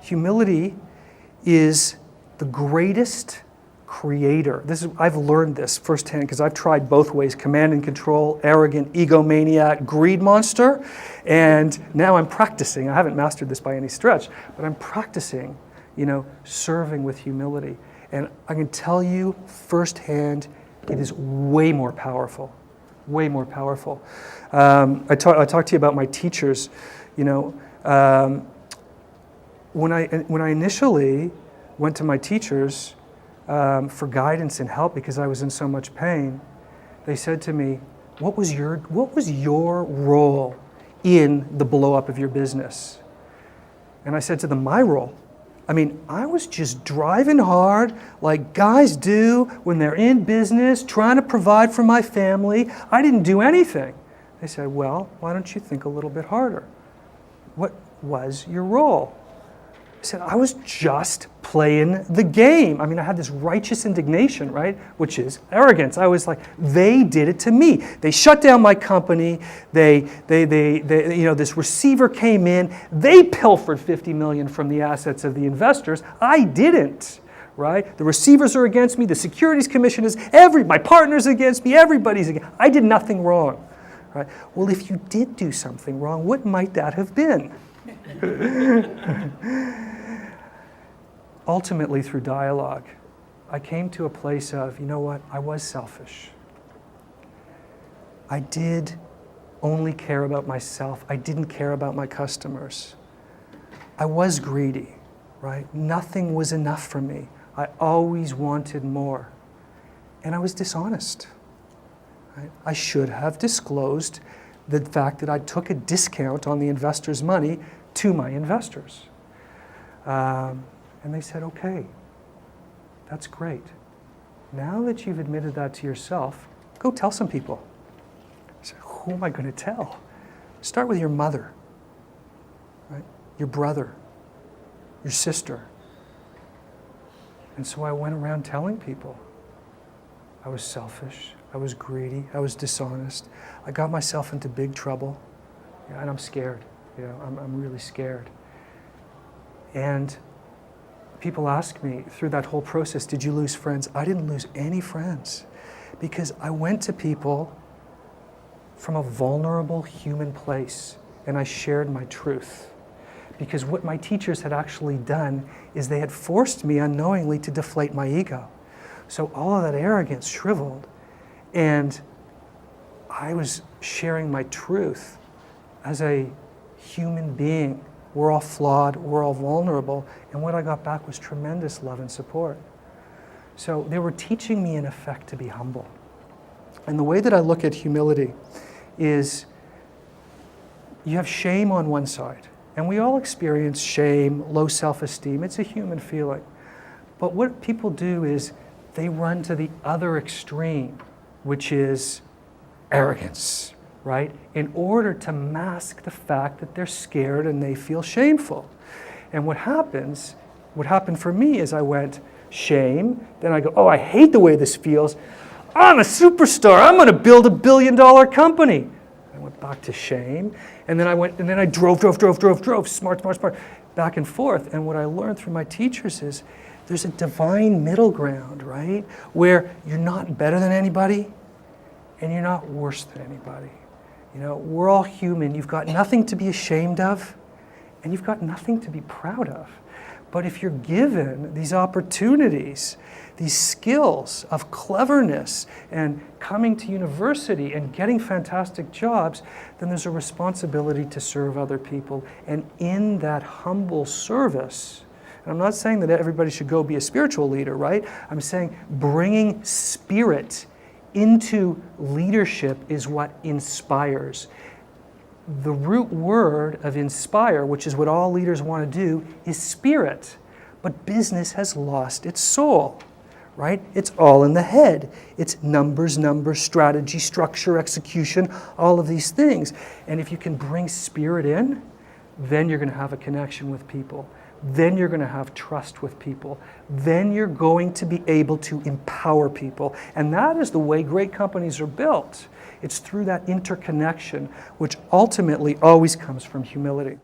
Humility is the greatest creator. I've learned this firsthand because I've tried both ways: command and control, arrogant, egomaniac, greed monster. And now I'm practicing. I haven't mastered this by any stretch, but I'm practicing, serving with humility. And I can tell you firsthand, it is way more powerful. Way more powerful. I talked to you about my teachers. When I initially went to my teachers for guidance and help because I was in so much pain, they said to me, "What was your role in the blow up of your business?" And I said to them, "My role? I was just driving hard like guys do when they're in business, trying to provide for my family. I didn't do anything." They said, "Well, why don't you think a little bit harder? What was your role?" I said, "I was just playing the game." I had this righteous indignation, right? Which is arrogance. I was like, they did it to me. They shut down my company. They this receiver came in. They pilfered $50 million from the assets of the investors. I didn't, right? The receivers are against me. The securities commission is my partner's against me. Everybody's against me. I did nothing wrong, right? Well, if you did do something wrong, what might that have been? Ultimately, through dialogue, I came to a place of, I was selfish. I did only care about myself. I didn't care about my customers. I was greedy, right? Nothing was enough for me. I always wanted more. And I was dishonest. Right? I should have disclosed the fact that I took a discount on the investors' money to my investors. And they said, "Okay, that's great. Now that you've admitted that to yourself, go tell some people." I said, "Who am I going to tell?" Start with your mother, right? Your brother, your sister. And so I went around telling people. I was selfish. I was greedy. I was dishonest. I got myself into big trouble. And I'm scared. I'm really scared. And people ask me through that whole process, "Did you lose friends?" I didn't lose any friends because I went to people from a vulnerable human place and I shared my truth. Because what my teachers had actually done is they had forced me unknowingly to deflate my ego. So all of that arrogance shriveled, and I was sharing my truth as a human being. We're all flawed, we're all vulnerable, and what I got back was tremendous love and support. So they were teaching me, in effect, to be humble. And the way that I look at humility is you have shame on one side, and we all experience shame, low self-esteem. It's a human feeling. But what people do is they run to the other extreme, which is arrogance. Right? In order to mask the fact that they're scared and they feel shameful. And what happened for me is I went, shame, then I go, oh, I hate the way this feels. I'm a superstar. I'm going to build $1 billion company. I went back to shame, and then I drove, smart, back and forth. And what I learned through my teachers is there's a divine middle ground, right? Where you're not better than anybody, and you're not worse than anybody. We're all human. You've got nothing to be ashamed of, and you've got nothing to be proud of. But if you're given these opportunities, these skills of cleverness and coming to university and getting fantastic jobs, then there's a responsibility to serve other people. And in that humble service, and I'm not saying that everybody should go be a spiritual leader, right? I'm saying bringing spirit into leadership is what inspires. The root word of inspire, which is what all leaders want to do, is spirit. But business has lost its soul, right? It's all in the head. It's numbers, strategy, structure, execution, all of these things. And if you can bring spirit in, then you're going to have a connection with people. Then you're going to have trust with people. Then you're going to be able to empower people. And that is the way great companies are built. It's through that interconnection, which ultimately always comes from humility.